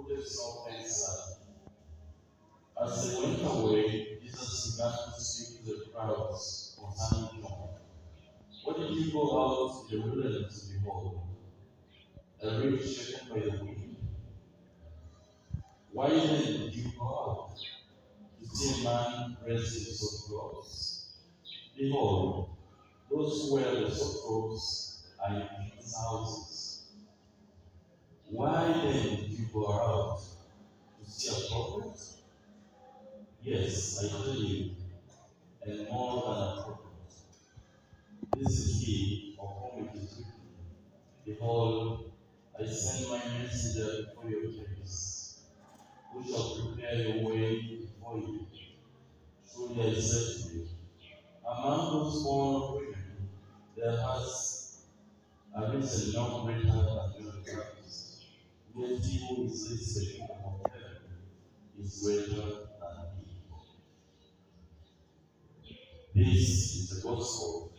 put a stop and said, as they went away, Jesus began to speak to the crowds concerning John. What did he go out to the wilderness to behold? A reed shaken by the wind? Why then did you go out to see a man dressed in soft clothes? Behold, those who wear the soft clothes are in king's houses. Why then did you go out to see a prophet? Yes, I tell you, and more than a prophet. This is he of whom it is written, behold, I send my messenger before your face, who shall prepare your way before you. Truly I say to you, among those born of women, there has arisen no greater than John the Baptist. Yet he who is least in the kingdom of heaven is greater than he. This is the gospel